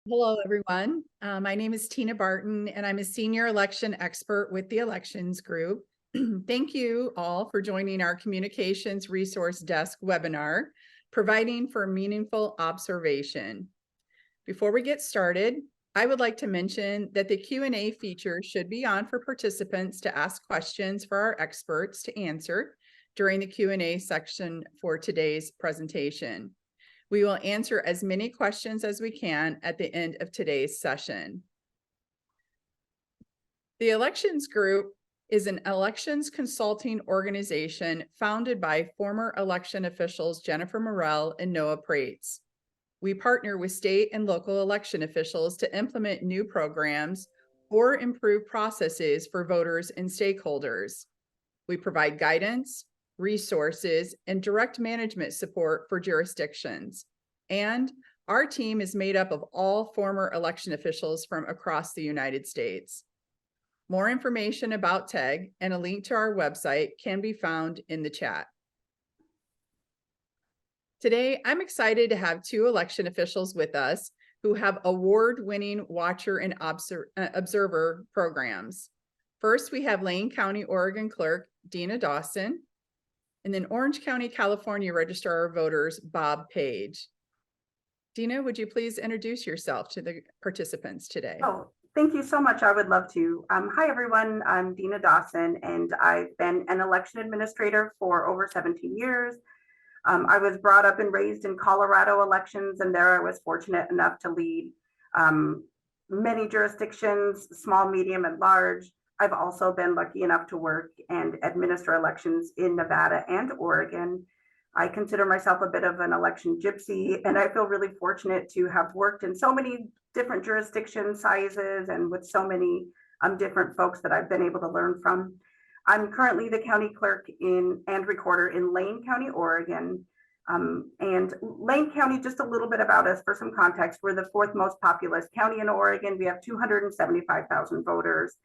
Hello, everyone. My name is Tina Barton, and I'm a senior election expert with the Elections Group. Thank you all for joining our Communications Resource Desk webinar, Providing for Meaningful Observation. Before we get started, I would like to mention that the Q&A feature should be on for participants to ask questions for our experts to answer during the Q&A section for today's presentation. We will answer as many questions as we can at the end of today's session. The Elections Group is an elections consulting organization founded by former election officials Jennifer Morell and Noah Prates. We partner with state and local election officials to implement new programs or improve processes for voters and stakeholders. We provide guidance, resources, and direct management support for jurisdictions. And our team is made up of all former election officials from across the United States. More information about TEG and a link to our website can be found in the chat. Today, I'm excited to have two election officials with us who have award-winning watcher and observer programs. First, we have Lane County, Oregon Clerk Dena Dawson, and then Orange County, California Registrar of Voters, Bob Page. Dena, would you please introduce yourself to the participants today? Oh, thank you so much. I would love to. Hi, everyone. I'm Dena Dawson, and I've been an election administrator for over 17 years. I was brought up and raised in Colorado elections, and there I was fortunate enough to lead many jurisdictions, small, medium, and large. I've also been lucky enough to work and administer elections in Nevada and Oregon. I consider myself a bit of an election gypsy, and I feel really fortunate to have worked in so many different jurisdiction sizes and with so many different folks that I've been able to learn from. I'm currently the county clerk and recorder in Lane County, Oregon. And Lane County, just a little bit about us for some context, we're the fourth most populous county in Oregon. We have 275,000 voters.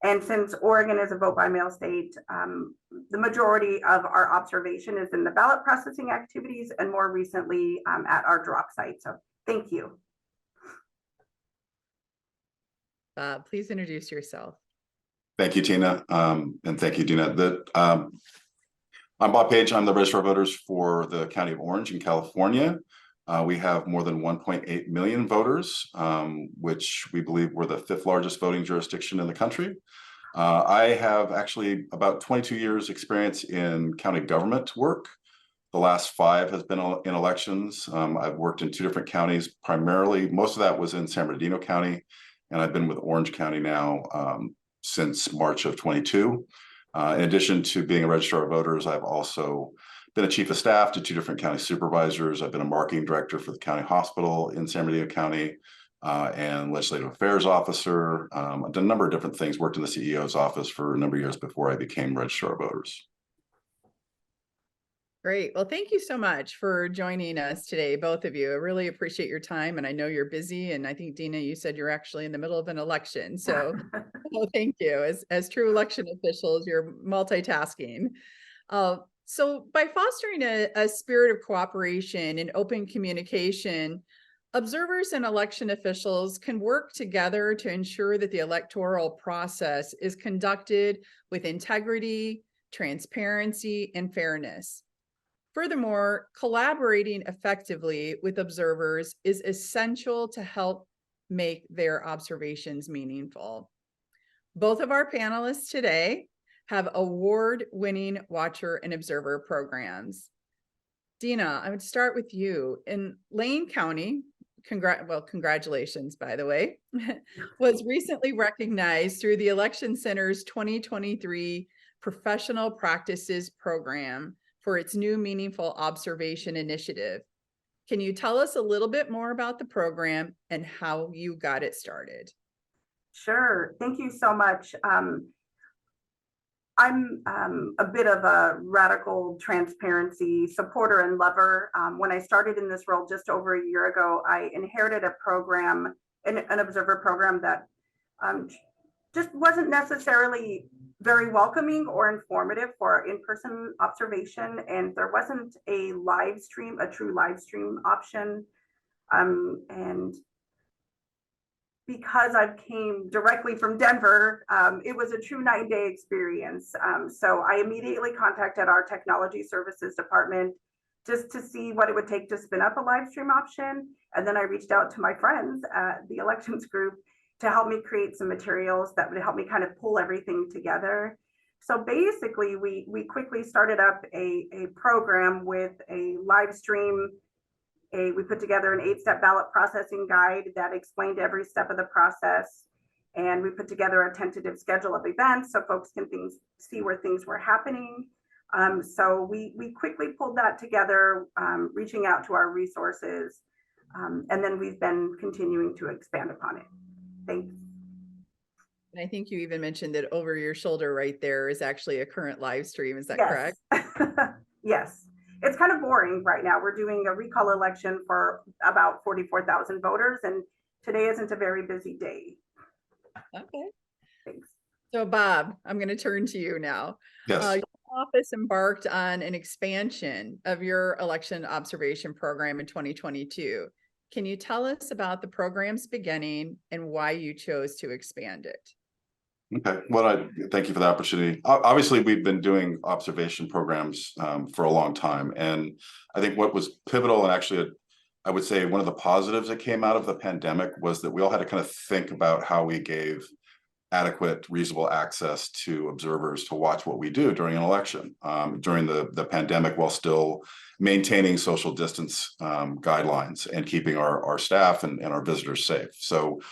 And since Oregon is a vote by mail state, the majority of our observation is in the ballot processing activities and more recently at our drop site. So thank you. Please introduce yourself. Thank you, Tina, and thank you, Dena. I'm Bob Page. I'm the Registrar of Voters for the County of Orange in California. We have more than 1.8 million voters, which we believe we're the fifth largest voting jurisdiction in the country. I have actually about 22 years experience in county government work. The last 5 has been in elections. I've worked in 2 different counties, primarily, most of that was in San Bernardino County, and I've been with Orange County now since March of 22. In addition to being a registrar of voters, I've also been a chief of staff to 2 different county supervisors. I've been a marketing director for the county hospital in San Bernardino County and legislative affairs officer. I've done a number of different things, worked in the CEO's office for a number of years before I became registrar of voters. Great. Well, thank you so much for joining us today, both of you. I really appreciate your time, and I know you're busy. And I think, Dena, you said you're actually in the middle of an election. So well, thank you. As true election officials, you're multitasking. So by fostering a spirit of cooperation and open communication, observers and election officials can work together to ensure that the electoral process is conducted with integrity, transparency, and fairness. Furthermore, collaborating effectively with observers is essential to help make their observations meaningful. Both of our panelists today have award-winning watcher and observer programs. Dena, I would start with you. In Lane County, congratulations, by the way, was recently recognized through the Election Center's 2023 Professional Practices Program for its new Meaningful Observation Initiative. Can you tell us a little bit more about the program and how you got it started? Sure. Thank you so much. I'm a bit of a radical transparency supporter and lover. When I started in this role just over a year ago, I inherited a program, an observer program that just wasn't necessarily very welcoming or informative for in-person observation, and there wasn't a true live stream option. And because I came directly from Denver, it was a true 9-day experience. So I immediately contacted our technology services department just to see what it would take to spin up a live stream option. And then I reached out to my friends at the elections group to help me create some materials that would help me kind of pull everything together. So basically, we quickly started up a program with a live stream. We put together an 8-step ballot processing guide that explained every step of the process. And we put together a tentative schedule of events so folks can see where things were happening. So we quickly pulled that together, reaching out to our resources. And then we've been continuing to expand upon it. Thanks. And I think you even mentioned that over your shoulder right there is actually a current live stream. Is that Yes. correct? Yes. It's kind of boring right now. We're doing a recall election for about 44,000 voters, and today isn't a very busy day. Okay. Thanks. So Bob, I'm going to turn to you now. Yes. Your office embarked on an expansion of your election observation program in 2022. Can you tell us about the program's beginning and why you chose to expand it? Okay, well, thank you for the opportunity. Obviously, we've been doing observation programs for a long time. And I think what was pivotal, and actually, I would say one of the positives that came out of the pandemic, was that we all had to kind of think about how we gave adequate, reasonable access to observers to watch what we do during an election, during the pandemic, while still maintaining social distance guidelines and keeping our staff and our visitors safe. So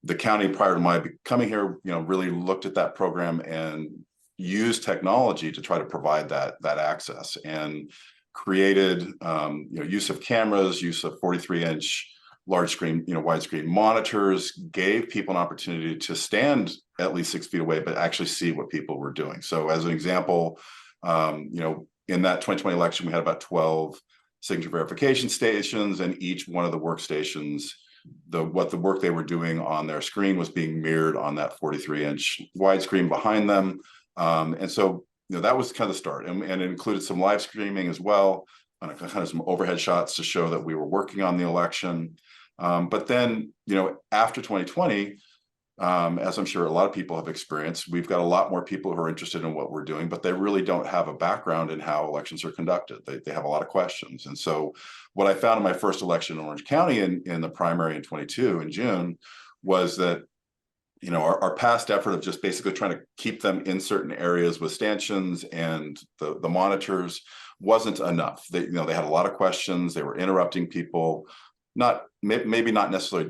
the county, prior to my coming here, really looked at that program and used technology to try to provide that access, and created use of cameras, use of 43-inch large screen, widescreen monitors, gave people an opportunity to stand at least 6 feet away, but actually see what people were doing. So as an example, in that 2020 election, we had about 12 signature verification stations, and each one of the workstations, what the work they were doing on their screen was being mirrored on that 43-inch widescreen behind them. And so, that was kind of the start, and it included some live streaming as well, and kind of some overhead shots to show that we were working on the election. But then, after 2020, as I'm sure a lot of people have experienced, we've got a lot more people who are interested in what we're doing, but they really don't have a background in how elections are conducted. They have a lot of questions. And so what I found in my first election in Orange County in the primary in 22 in June was that, our past effort of just basically trying to keep them in certain areas with stanchions and the monitors wasn't enough. They had a lot of questions. They were interrupting people. Maybe not necessarily,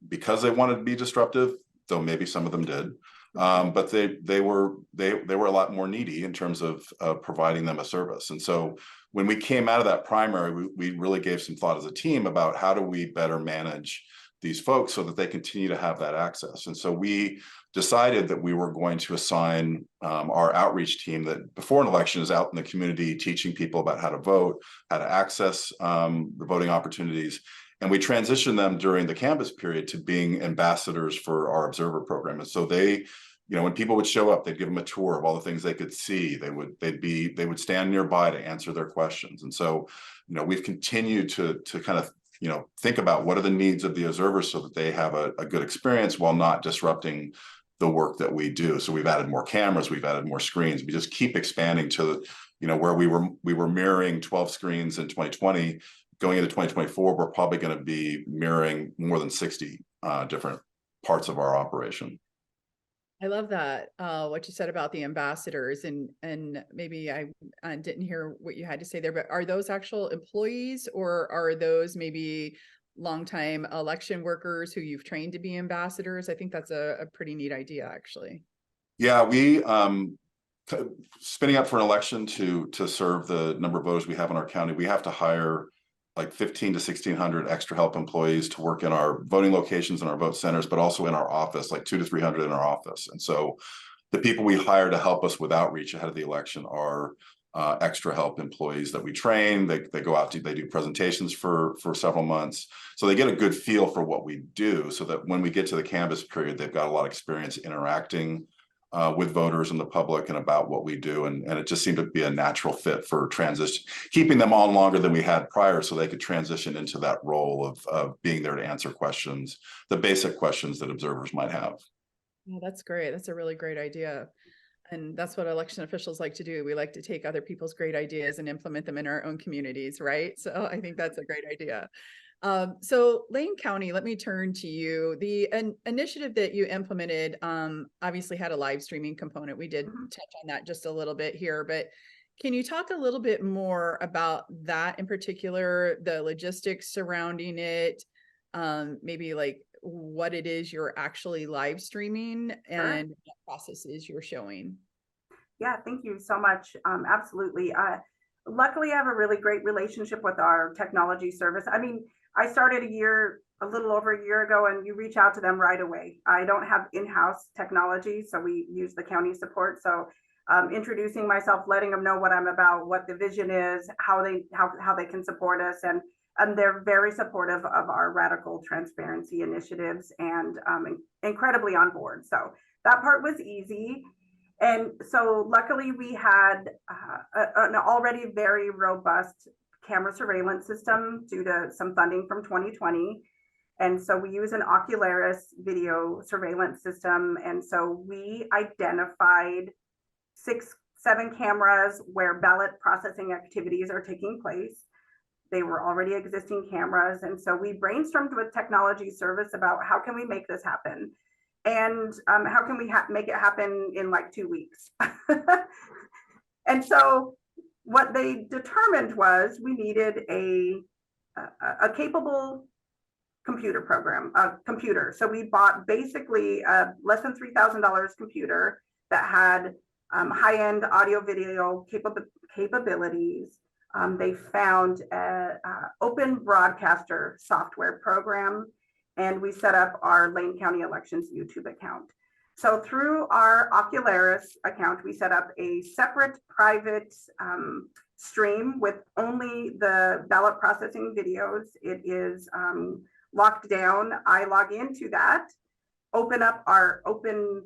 because they wanted to be disruptive, though maybe some of them did, but they were a lot more needy in terms of providing them a service. And so when we came out of that primary, we really gave some thought as a team about how do we better manage these folks so that they continue to have that access. And so we decided that we were going to assign our outreach team that before an election is out in the community teaching people about how to vote, how to access the voting opportunities. And we transitioned them during the canvas period to being ambassadors for our observer program. And so they, when people would show up, they'd give them a tour of all the things they could see. They would stand nearby to answer their questions. And so, we've continued to kind of think about what are the needs of the observers so that they have a good experience while not disrupting the work that we do. So we've added more cameras, we've added more screens. We just keep expanding to, where we were mirroring 12 screens in 2020. Going into 2024, we're probably going to be mirroring more than 60 different parts of our operation. I love that, what you said about the ambassadors, and maybe I didn't hear what you had to say there, but are those actual employees, or are those maybe longtime election workers who you've trained to be ambassadors? I think that's a pretty neat idea, actually. Yeah, we spinning up for an election to serve the number of voters we have in our county, we have to hire like 1,500 to 1,600 extra help employees to work in our voting locations and our vote centers, but also in our office, like 200 to 300 in our office. And so the people we hire to help us with outreach ahead of the election are extra help employees that we train. They go out they do presentations for several months. So they get a good feel for what we do, so that when we get to the canvas period, they've got a lot of experience interacting with voters and the public and about what we do. And it just seemed to be a natural fit for transition, keeping them on longer than we had prior so they could transition into that role of being there to answer questions, the basic questions that observers might have. Oh, that's great. That's a really great idea. And that's what election officials like to do. We like to take other people's great ideas and implement them in our own communities, right? So I think that's a great idea. So Lane County, let me turn to you. The initiative that you implemented obviously had a live streaming component. We did touch on that just a little bit here, but can you talk a little bit more about that in particular, the logistics surrounding it, maybe like what it is you're actually live streaming and what processes you're showing? Yeah, thank you so much. Absolutely. Luckily, I have a really great relationship with our technology service. I mean, I started a little over a year ago, and you reach out to them right away. I don't have in-house technology, so we use the county support. So introducing myself, letting them know what I'm about, what the vision is, how they can support us, and they're very supportive of our radical transparency initiatives and incredibly on board. So that part was easy. And so luckily we had an already very robust camera surveillance system due to some funding from 2020. And so we use an Ocularis video surveillance system. And so we identified 6-7 cameras where ballot processing activities are taking place. They were already existing cameras. And so we brainstormed with technology service about how can we make this happen? And how can we make it happen in like 2 weeks? And so what they determined was we needed a capable computer program, computer. So we bought basically a less than $3,000 computer that had high-end audio video capabilities. They found an open broadcaster software program, and we set up our Lane County Elections YouTube account. So through our Ocularis account, we set up a separate private stream with only the ballot processing videos. It is locked down. I log into that, open up our open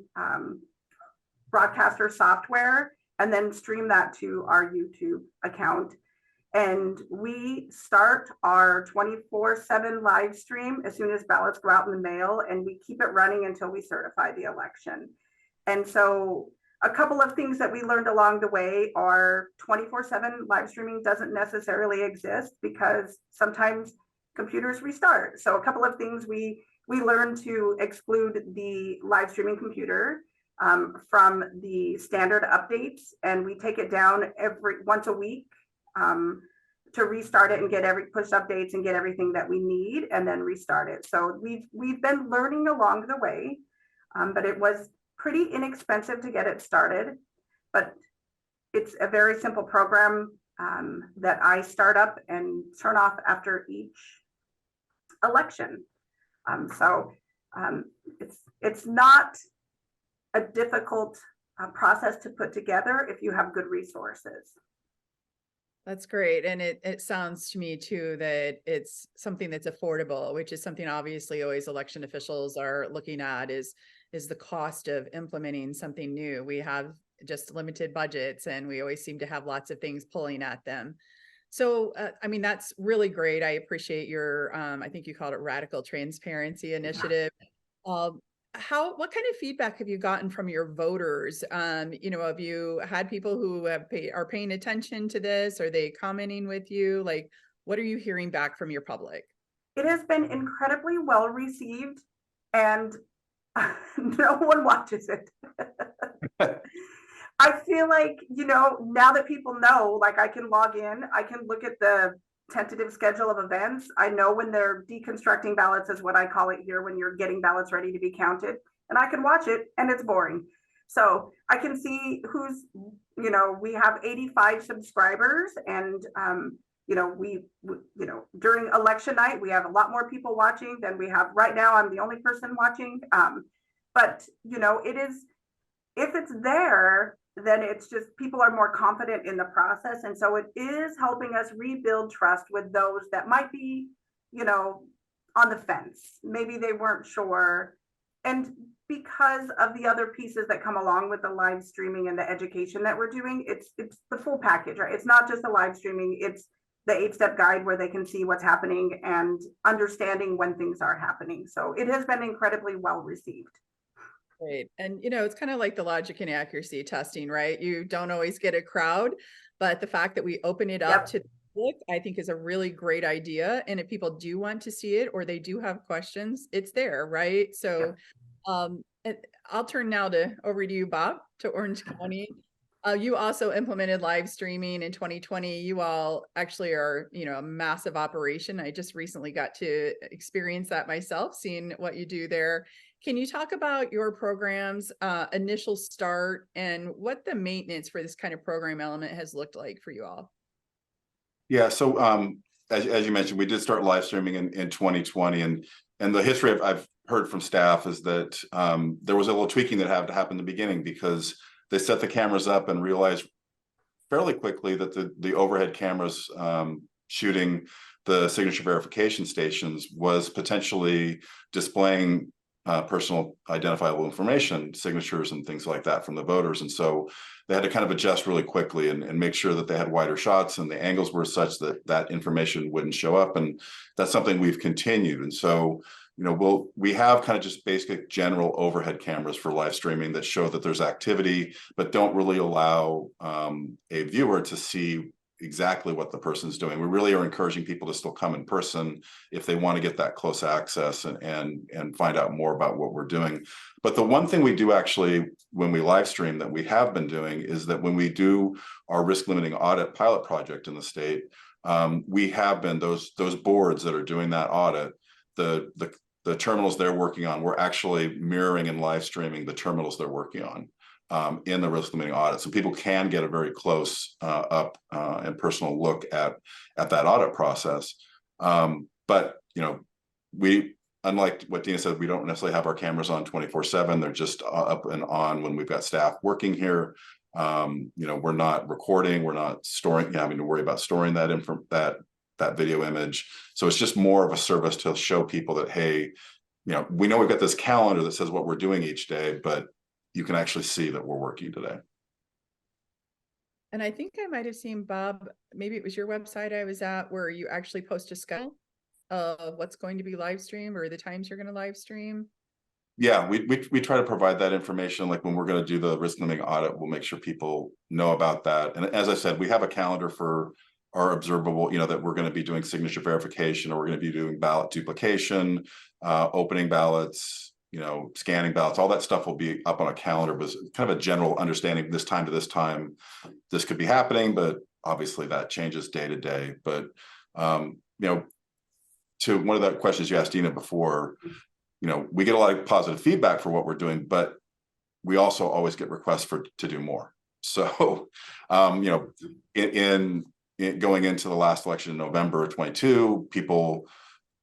broadcaster software, and then stream that to our YouTube account. And we start our 24/7 live stream as soon as ballots go out in the mail, and we keep it running until we certify the election. And so a couple of things that we learned along the way are 24/7 live streaming doesn't necessarily exist because sometimes computers restart. So a couple of things we learned to exclude the live streaming computer from the standard updates, and we take it down once a week to restart it and get push updates and get everything that we need, and then restart it. So we've been learning along the way, but it was pretty inexpensive to get it started. But it's a very simple program that I start up and turn off after each election. It's not a difficult process to put together if you have good resources. That's great. And it sounds to me too that it's something that's affordable, which is something obviously always election officials are looking at is the cost of implementing something new. We have just limited budgets and we always seem to have lots of things pulling at them. So, I mean, that's really great. I appreciate your, I think you called it radical transparency initiative. What kind of feedback have you gotten from your voters? Have you had people who are paying attention to this? Are they commenting with you? Like, what are you hearing back from your public? It has been incredibly well received, and no one watches it. I feel like, now that people know, like I can log in, I can look at the tentative schedule of events. I know when they're deconstructing ballots is what I call it here, when you're getting ballots ready to be counted, and I can watch it and it's boring. So I can see we have 85 subscribers, and during election night, we have a lot more people watching than we have right now. I'm the only person watching. But it is, if it's there, then it's just people are more confident in the process. And so it is helping us rebuild trust with those that might be, on the fence. Maybe they weren't sure. And because of the other pieces that come along with the live streaming and the education that we're doing, it's the full package, right? It's not just the live streaming, it's the 8-step guide where they can see what's happening and understanding when things are happening. So it has been incredibly well received. Great. And, it's kind of like the logic and accuracy testing, right? You don't always get a crowd, but the fact that we open it up to the public, I think is a really great idea. And if people do want to see it, or they do have questions, it's there, right? So, I'll turn now over to you, Bob, to Orange County. You also implemented live streaming in 2020. You all actually are, a massive operation. I just recently got to experience that myself, seeing what you do there. Can you talk about your program's initial start and what the maintenance for this kind of program element has looked like for you all? Yeah, so as you mentioned, we did start live streaming in 2020, and the history I've heard from staff is that there was a little tweaking that had to happen in the beginning, because they set the cameras up and realized fairly quickly that the overhead cameras shooting the signature verification stations was potentially displaying personal identifiable information, signatures and things like that from the voters. And so they had to kind of adjust really quickly and make sure that they had wider shots and the angles were such that that information wouldn't show up. And that's something we've continued. And so, we have kind of just basic general overhead cameras for live streaming that show that there's activity, but don't really allow a viewer to see exactly what the person's doing. We really are encouraging people to still come in person if they want to get that close access and find out more about what we're doing. But the one thing we do actually when we live stream that we have been doing is that when we do our risk limiting audit pilot project in the state, we have been those boards that are doing that audit, the terminals they're working on, we're actually mirroring and live streaming the terminals they're working on in the risk limiting audit. So people can get a very close up and personal look at that audit process. But, we, unlike what Dena said, we don't necessarily have our cameras on 24/7. They're just up and on when we've got staff working here. We're not recording, we're not storing, having to worry about storing that video image. So it's just more of a service to show people that, hey, we know we've got this calendar that says what we're doing each day, but you can actually see that we're working today. And I think I might have seen, Bob, maybe it was your website I was at, where you actually post a schedule of what's going to be live streamed or the times you're going to live stream. Yeah, we try to provide that information. Like when we're going to do the risk limiting audit, we'll make sure people know about that. And as I said, we have a calendar for our observable, that we're going to be doing signature verification, or we're going to be doing ballot duplication, opening ballots, scanning ballots, all that stuff will be up on a calendar, but kind of a general understanding this time to this time, this could be happening, but obviously that changes day to day. But, to one of the questions you asked Dena before, we get a lot of positive feedback for what we're doing, but we also always get requests to do more. So, in going into the last election in November of 22, people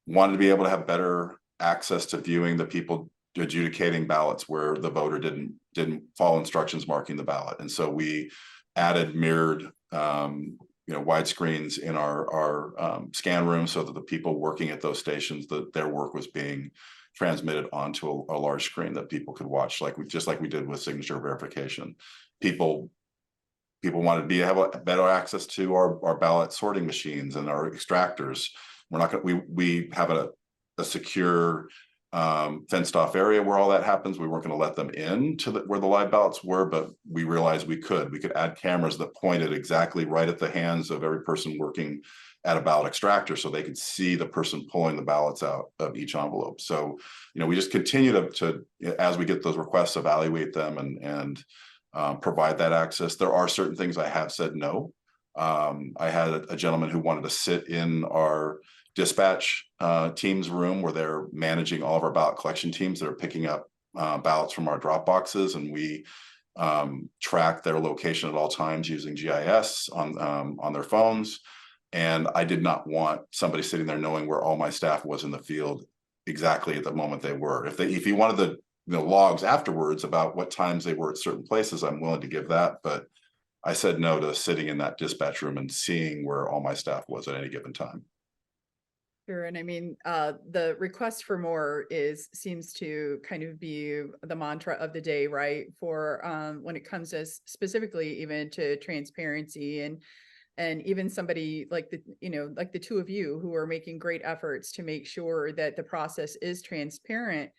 wanted to be able to have better access to viewing the people adjudicating ballots where the voter didn't follow instructions marking the ballot. And so we added mirrored widescreens in our scan room so that the people working at those stations, that their work was being transmitted onto a large screen that people could watch, just like we did with signature verification. People wanted to have better access to our ballot sorting machines and our extractors. We're not going to, we have a secure fenced off area where all that happens. We weren't going to let them in to where the live ballots were, but we realized we could add cameras that pointed exactly right at the hands of every person working at a ballot extractor, so they could see the person pulling the ballots out of each envelope. So, we just continue to as we get those requests, evaluate them and provide that access. There are certain things I have said no. I had a gentleman who wanted to sit in our dispatch team's room where they're managing all of our ballot collection teams that are picking up ballots from our drop boxes, and we track their location at all times using GIS on their phones. And I did not want somebody sitting there knowing where all my staff was in the field exactly at the moment they were. If he wanted the logs afterwards about what times they were at certain places, I'm willing to give that, but I said no to sitting in that dispatch room and seeing where all my staff was at any given time. Sure. And I mean, the request for more seems to kind of be the mantra of the day, right? For when it comes to specifically even to transparency and even somebody like like the two of you who are making great efforts to make sure that the process is transparent.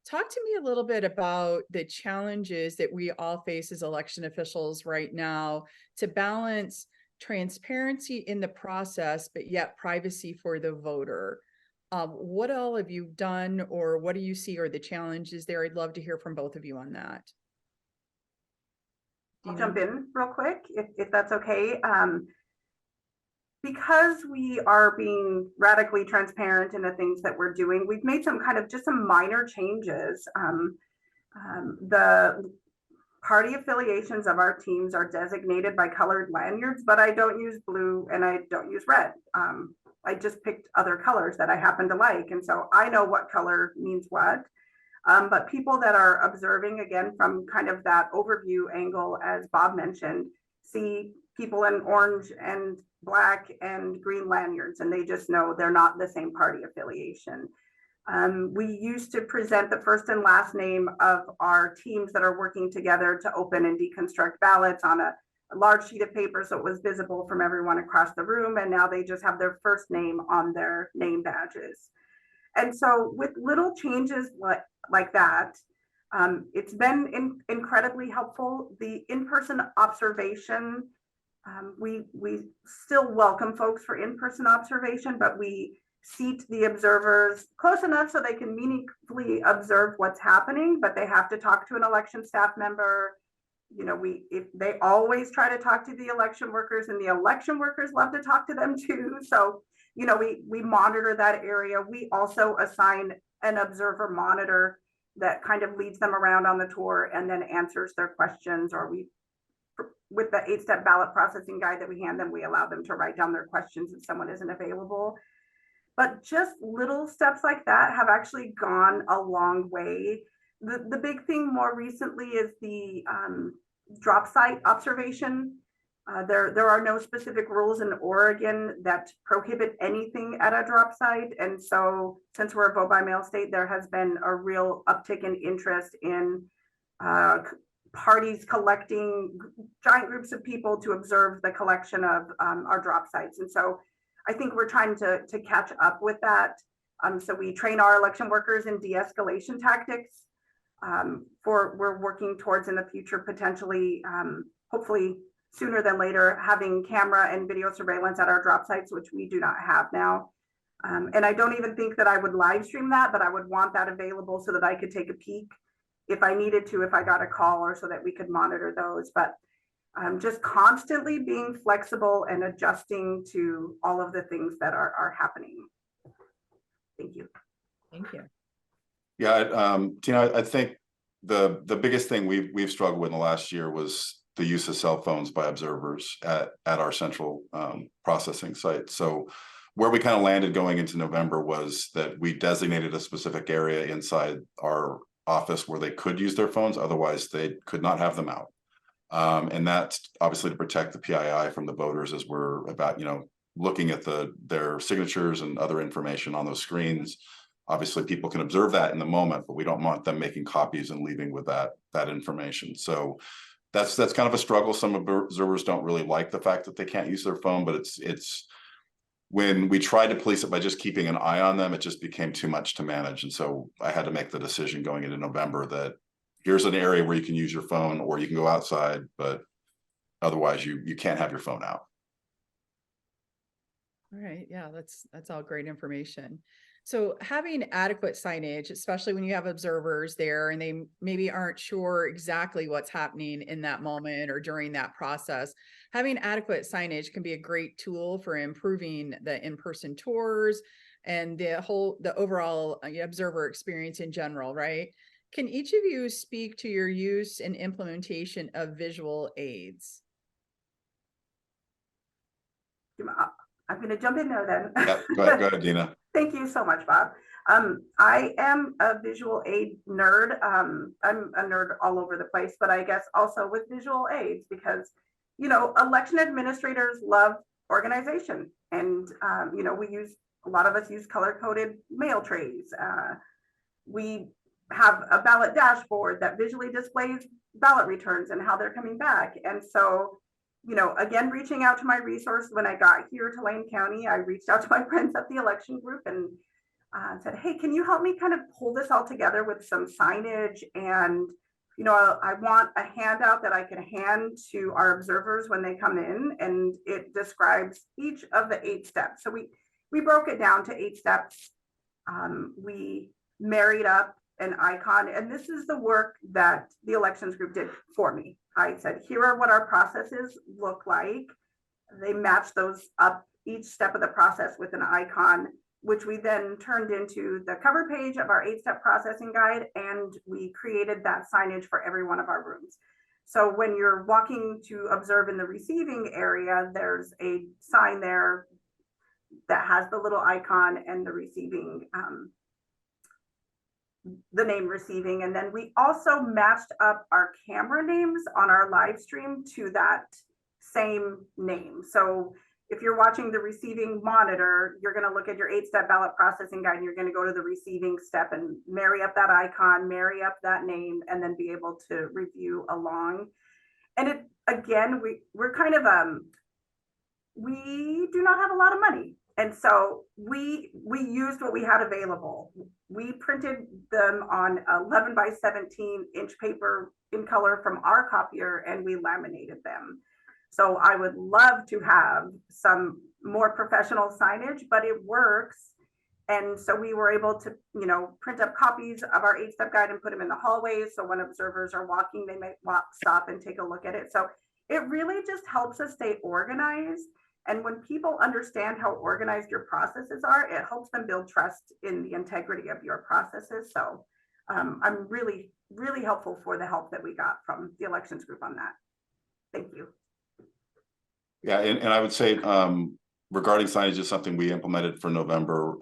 Talk to me a little bit about the challenges that we all face as election officials right now to balance transparency in the process, but yet privacy for the voter. What all have you done, or what do you see are the challenges there? I'd love to hear from both of you on that. I'll Dena? jump in real quick if that's okay. Because we are being radically transparent in the things that we're doing, we've made some kind of just some minor changes. The party affiliations of our teams are designated by colored lanyards, but I don't use blue and I don't use red. I just picked other colors that I happen to like. And so I know what color means what. But people that are observing, again, from kind of that overview angle, as Bob mentioned, see people in orange and black and green lanyards, and they just know they're not the same party affiliation. We used to present the first and last name of our teams that are working together to open and deconstruct ballots on a large sheet of paper so it was visible from everyone across the room, and now they just have their first name on their name badges. And so with little changes like that, it's been incredibly helpful. The in-person observation, we still welcome folks for in-person observation, but we seat the observers close enough so they can meaningfully observe what's happening, but they have to talk to an election staff member. You know, if they always try to talk to the election workers, and the election workers love to talk to them too. So, you know, we monitor that area. We also assign an observer monitor that kind of leads them around on the tour and then answers their questions, or with the 8-step ballot processing guide that we hand them, we allow them to write down their questions if someone isn't available. But just little steps like that have actually gone a long way. The big thing more recently is the drop site observation. There are no specific rules in Oregon that prohibit anything at a drop site. And so since we're a vote by mail state, there has been a real uptick in interest in parties collecting giant groups of people to observe the collection of our drop sites. And so I think we're trying to catch up with that. So we train our election workers in de-escalation tactics. We're working towards in the future, potentially, hopefully sooner than later, having camera and video surveillance at our drop sites, which we do not have now. And I don't even think that I would live stream that, but I would want that available so that I could take a peek if I needed to, if I got a call, or so that we could monitor those. But just constantly being flexible and adjusting to all of the things that are happening. Thank you. Thank you. Yeah, Tina, I think the biggest thing we've struggled with in the last year was the use of cell phones by observers at our central processing site. So where we kind of landed going into November was that we designated a specific area inside our office where they could use their phones, otherwise they could not have them out. And that's obviously to protect the PII from the voters as we're about, looking at their signatures and other information on those screens. Obviously people can observe that in the moment, but we don't want them making copies and leaving with that information. So that's kind of a struggle. Some observers don't really like the fact that they can't use their phone, but it's when we tried to police it by just keeping an eye on them, it just became too much to manage. And so I had to make the decision going into November that here's an area where you can use your phone or you can go outside, but otherwise you can't have your phone out. All right. Yeah, that's all great information. So having adequate signage, especially when you have observers there and they maybe aren't sure exactly what's happening in that moment or during that process, having adequate signage can be a great tool for improving the in-person tours and the overall observer experience in general, right? Can each of you speak to your use and implementation of visual aids? I'm going to jump in there then. Yeah, go ahead, Dena. Thank you so much, Bob. I am a visual aid nerd. I'm a nerd all over the place, but I guess also with visual aids because, election administrators love organization. And, we use A lot of us use color-coded mail trays. We have a ballot dashboard that visually displays ballot returns and how they're coming back. And so, you know, again, reaching out to my resource when I got here to Lane County, I reached out to my friends at the election group and said, hey, can you help me kind of pull this all together with some signage? And, you know, I want a handout that I can hand to our observers when they come in, and it describes each of the 8 steps. So we broke it down to 8 steps. We married up an icon, and this is the work that the elections group did for me. I said, here are what our processes look like. They matched those up, each step of the process, with an icon, which we then turned into the cover page of our 8-step processing guide, and we created that signage for every one of our rooms. So when you're walking to observe in the receiving area, there's a sign there that has the little icon and the receiving, the name receiving. And then we also matched up our camera names on our live stream to that same name. So if you're watching the receiving monitor, you're going to look at your 8-step ballot processing guide, and you're going to go to the receiving step and marry up that icon, marry up that name, and then be able to review along. And it, again, we're kind of, we do not have a lot of money. And so we used what we had available. We printed them on 11 by 17 inch paper in color from our copier, and we laminated them. So I would love to have some more professional signage, but it works. And so we were able to, you know, print up copies of our 8-step guide and put them in the hallways. So when observers are walking, they might stop and take a look at it. So it really just helps us stay organized. And when people understand how organized your processes are, it helps them build trust in the integrity of your processes. So I'm really, really helpful for the help that we got from the elections group on that. Thank you. Yeah, and I would say regarding signage is something we implemented for November,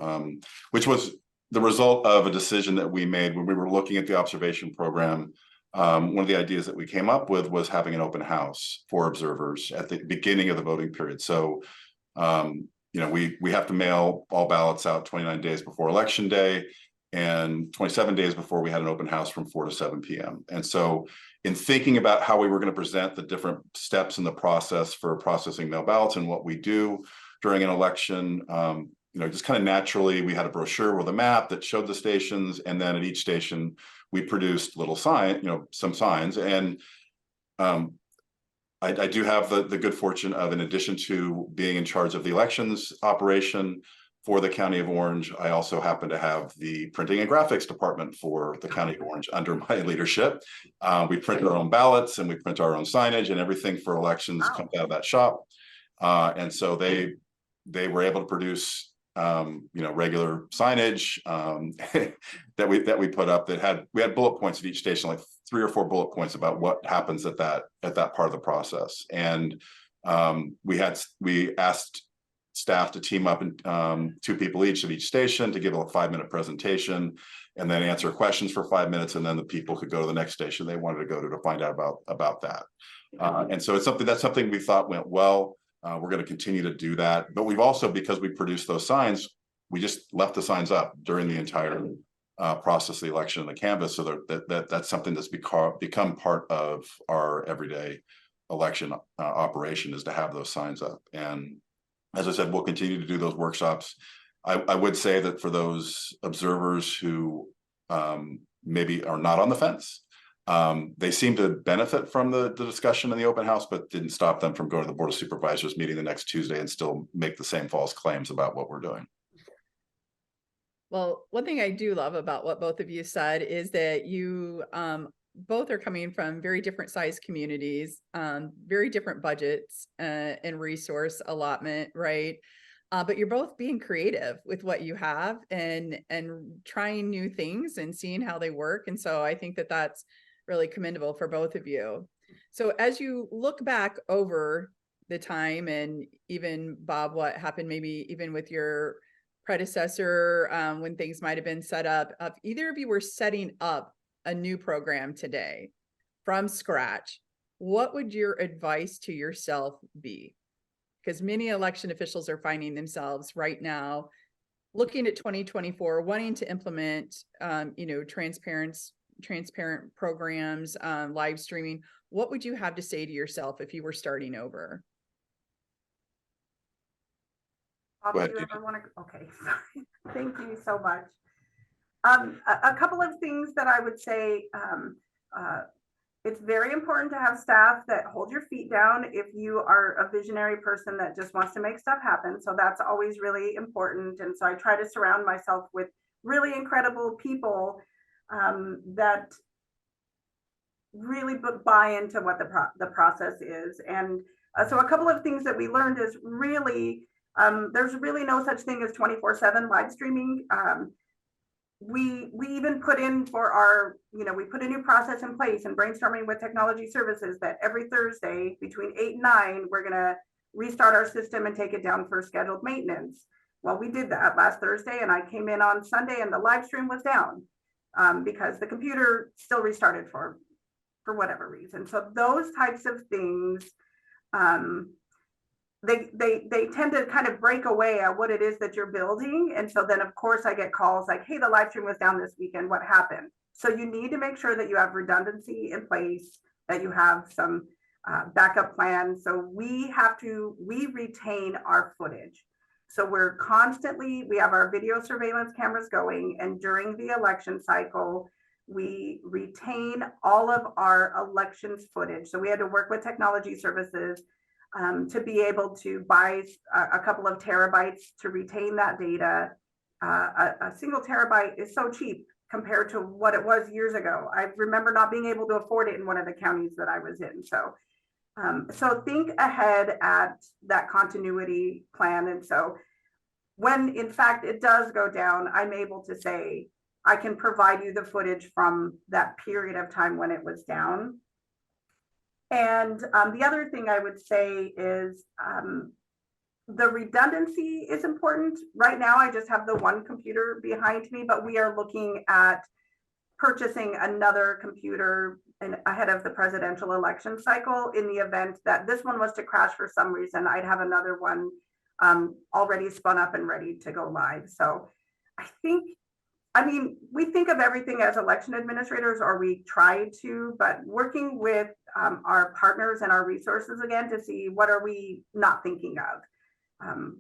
which was the result of a decision that we made when we were looking at the observation program. One of the ideas that we came up with was having an open house for observers at the beginning of the voting period. So, you know, we have to mail all ballots out 29 days before election day and 27 days before we had an open house from 4 to 7 p.m. And so in thinking about how we were going to present the different steps in the process for processing mail ballots and what we do during an election, you know, just kind of naturally, we had a brochure with a map that showed the stations, and then at each station, we produced little sign, you know, some signs. And I do have the good fortune of, in addition to being in charge of the elections operation for the County of Orange, I also happen to have the printing and graphics department for the County of Orange under my leadership. We print our own ballots and we print our own signage, and everything for elections comes out of that shop. And so they were able to produce you know, regular signage that we put up that we had bullet points at each station, like 3 or 4 bullet points about what happens at that part of the process. And we asked staff to team up and 2 people each at each station to give a 5-minute presentation and then answer questions for 5 minutes, and then the people could go to the next station they wanted to go to find out about that. And so it's something we thought went well. We're going to continue to do that, but we've also, because we produced those signs, we just left the signs up during the entire process of the election in the canvas, so that's something that's become part of our everyday election operation, is to have those signs up. And as I said, we'll continue to do those workshops. I would say that for those observers who maybe are not on the fence, they seem to benefit from the discussion in the open house, but didn't stop them from going to the Board of Supervisors meeting the next Tuesday and still make the same false claims about what we're doing. Well, one thing I do love about what both of you said is that you both are coming from very different size communities, very different budgets and resource allotment, right? But you're both being creative with what you have and trying new things and seeing how they work. And so I think that that's really commendable for both of you. So as you look back over the time, and even Bob, what happened maybe even with your predecessor when things might have been set up, if either of you were setting up a new program today from scratch, what would your advice to yourself be? Because many election officials are finding themselves right now looking at 2024, wanting to implement, transparent programs, live streaming, what would you have to say to yourself if you were starting over? Bob, Go do ahead, you Dena. ever want to? Okay, sorry. Thank you so much. A couple of things that I would say. It's very important to have staff that hold your feet down if you are a visionary person that just wants to make stuff happen. So that's always really important. And so I try to surround myself with really incredible people that really buy into what the process is. And so a couple of things that we learned is really, there's really no such thing as 24/7 live streaming. We even put in for our, we put a new process in place and brainstorming with technology services that every Thursday between 8 and 9, we're going to restart our system and take it down for scheduled maintenance. Well, we did that last Thursday, and I came in on Sunday and the live stream was down because the computer still restarted for whatever reason. So those types of things, they tend to kind of break away at what it is that you're building. And so then of course I get calls like, hey, the live stream was down this weekend, what happened? So you need to make sure that you have redundancy in place, that you have some backup plans. So we retain our footage. So we have our video surveillance cameras going, and during the election cycle, we retain all of our elections footage. So we had to work with technology services to be able to buy a couple of terabytes to retain that data. A single terabyte is so cheap compared to what it was years ago. I remember not being able to afford it in one of the counties that I was in. So think ahead at that continuity plan. And so when in fact it does go down, I'm able to say, I can provide you the footage from that period of time when it was down. And the other thing I would say is the redundancy is important. Right now, I just have the one computer behind me, but we are looking at purchasing another computer ahead of the presidential election cycle. In the event that this one was to crash for some reason, I'd have another one already spun up and ready to go live. So we think of everything as election administrators, or we try to, but working with our partners and our resources again to see what are we not thinking of.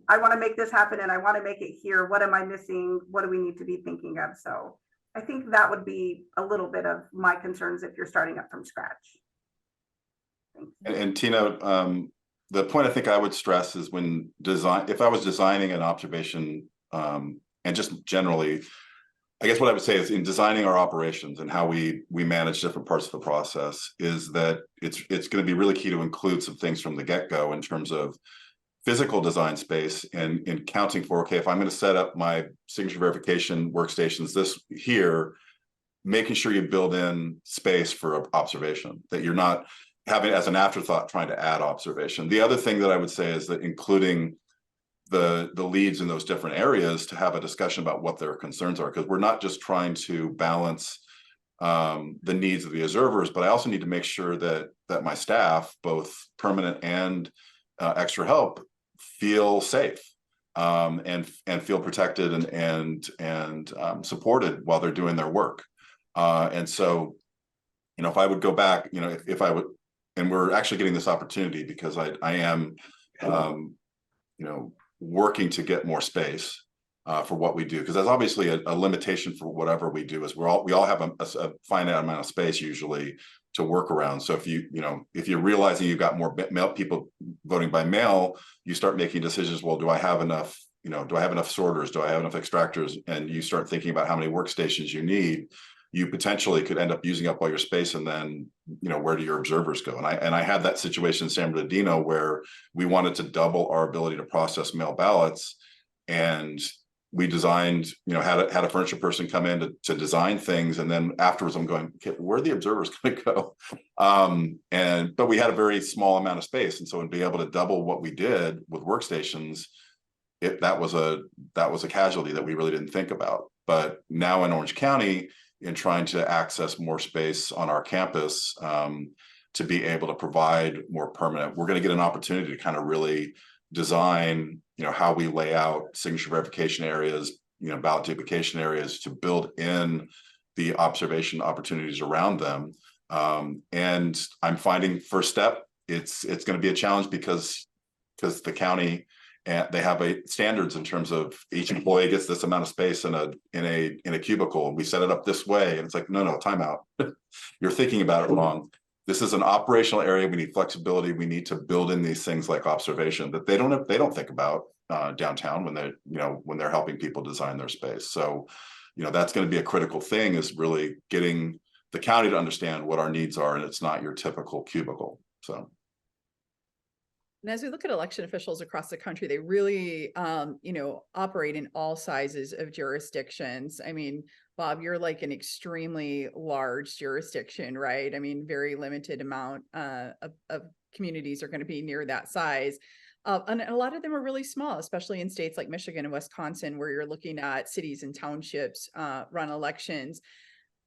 I want to make this happen and I want to make it here. What am I missing? What do we need to be thinking of? So I think that would be a little bit of my concerns if you're starting up from scratch. And Tina, the point I think I would stress is if I was designing an observation and just generally, I guess what I would say is in designing our operations and how we manage different parts of the process is that it's going to be really key to include some things from the get-go in terms of physical design space and in counting for, okay, if I'm going to set up my signature verification workstations here, making sure you build in space for observation, that you're not having as an afterthought trying to add observation. The other thing that I would say is that including the leads in those different areas to have a discussion about what their concerns are, because we're not just trying to balance the needs of the observers, but I also need to make sure that my staff, both permanent and extra help, feel safe and feel protected and supported while they're doing their work. And so, if I would go back, if I would, and we're actually getting this opportunity because I am, working to get more space for what we do, because that's obviously a limitation for whatever we do. Is we all have a finite amount of space usually to work around. So if you're realizing you've got more people voting by mail, you start making decisions. Well, do I have enough? Do I have enough sorters? Do I have enough extractors? And you start thinking about how many workstations you need. You potentially could end up using up all your space, and then where do your observers go? And I had that situation in San Bernardino where we wanted to double our ability to process mail ballots, and we designed, had a furniture person come in to design things, and then afterwards I'm going, okay, where are the observers going to go? But we had a very small amount of space, and so to be able to double what we did with workstations, that was a casualty that we really didn't think about. But now in Orange County, in trying to access more space on our campus to be able to provide more permanent, we're going to get an opportunity to kind of really design, how we lay out signature verification areas, ballot duplication areas to build in the observation opportunities around them. And I'm finding first step, it's going to be a challenge because the county, and they have standards in terms of each employee gets this amount of space in a cubicle, and we set it up this way. And it's like, no, timeout. You're thinking about it wrong. This is an operational area. We need flexibility. We need to build in these things like observation that they don't think about downtown when they're helping people design their space. So, that's going to be a critical thing, is really getting the county to understand what our needs are, and it's not your typical cubicle. So. And as we look at election officials across the country, they really, operate in all sizes of jurisdictions. I mean, Bob, you're like an extremely large jurisdiction, right? I mean, very limited amount of communities are going to be near that size. And a lot of them are really small, especially in states like Michigan and Wisconsin, where you're looking at cities and townships run elections.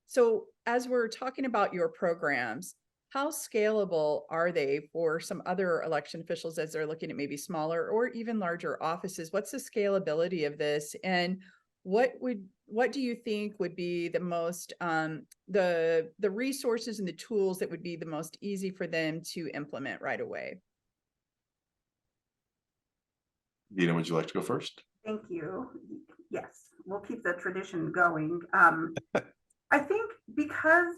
So as we're talking about your programs, how scalable are they for some other election officials as they're looking at maybe smaller or even larger offices? What's the scalability of this? And what do you think would be the most, the resources and the tools that would be the most easy for them to implement right away? Dena, would you like to go first? Thank you. Yes, we'll keep the tradition going. I think because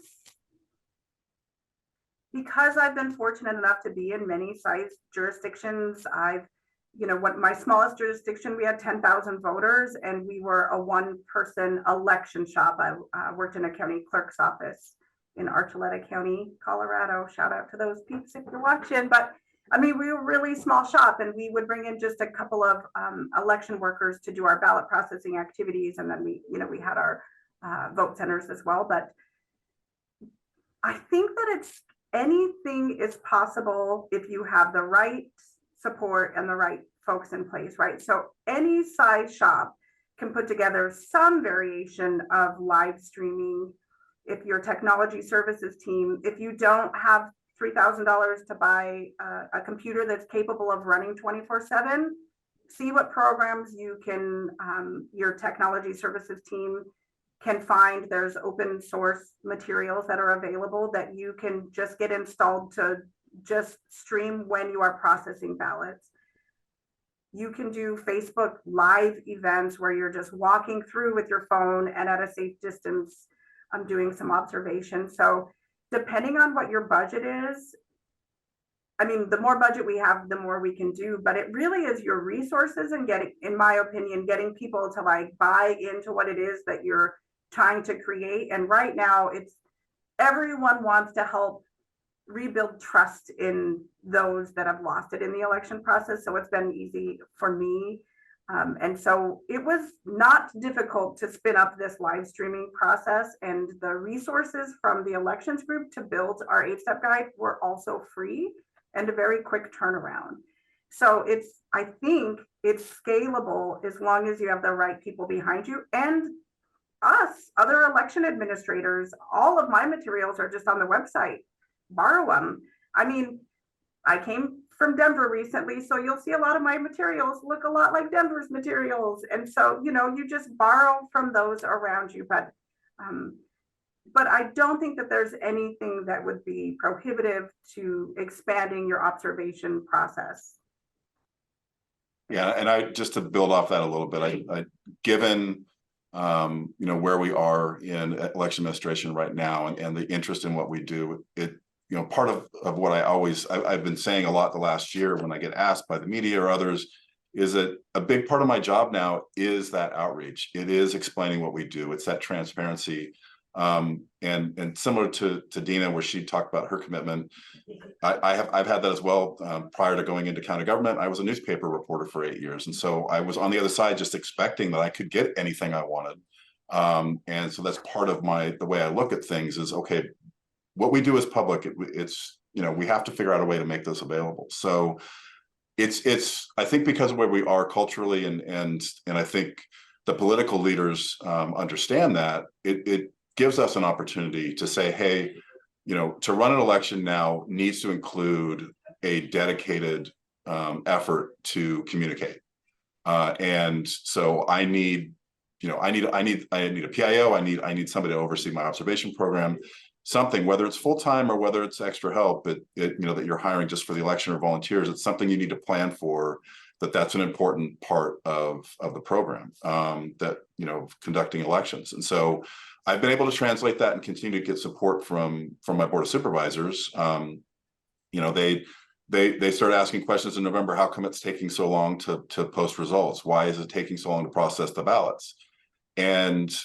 I've been fortunate enough to be in many size jurisdictions, what my smallest jurisdiction, we had 10,000 voters, and we were a one-person election shop. I worked in a county clerk's office in Archuleta County, Colorado. Shout out to those peeps if you're watching. But I mean, we were a really small shop, and we would bring in just a couple of election workers to do our ballot processing activities, and then we had our vote centers as well. But I think that anything is possible if you have the right support and the right folks in place, right? So any size shop can put together some variation of live streaming. If your technology services team, if you don't have $3,000 to buy a computer that's capable of running 24/7, see what programs you can, your technology services team can find. There's open source materials that are available that you can just get installed to just stream when you are processing ballots. You can do Facebook live events where you're just walking through with your phone and at a safe distance, doing some observation. So depending on what your budget is, I mean, the more budget we have, the more we can do, but it really is your resources and in my opinion, getting people to like buy into what it is that you're trying to create. And right now everyone wants to help rebuild trust in those that have lost it in the election process. So it's been easy for me. And so it was not difficult to spin up this live streaming process, and the resources from the elections group to build our 8-step guide were also free and a very quick turnaround. So I think it's scalable as long as you have the right people behind you, and us, other election administrators. All of my materials are just on the website. Borrow them. I mean, I came from Denver recently, so you'll see a lot of my materials look a lot like Denver's materials. And so, you just borrow from those around you. But I don't think that there's anything that would be prohibitive to expanding your observation process. Yeah, and just to build off that a little bit, I given where we are in election administration right now, and the interest in what we do, part of what I've been saying a lot the last year when I get asked by the media or others, is that a big part of my job now is that outreach. It is explaining what we do. It's that transparency. And similar to Dena, where she talked about her commitment, I've had that as well. Prior to going into county government, I was a newspaper reporter for 8 years. And so I was on the other side, just expecting that I could get anything I wanted. And so that's part of the way I look at things is, okay, what we do is public. It's we have to figure out a way to make this available. So it's I think because of where we are culturally, and I think the political leaders understand that it gives us an opportunity to say, hey, to run an election now needs to include a dedicated effort to communicate. And so I need I need a PIO. I need somebody to oversee my observation program. Something, whether it's full-time or whether it's extra help, that you're hiring just for the election or volunteers, it's something you need to plan for, that's an important part of the program, that, conducting elections. And so I've been able to translate that and continue to get support from my board of supervisors. They started asking questions in November. How come it's taking so long to post results? Why is it taking so long to process the ballots? And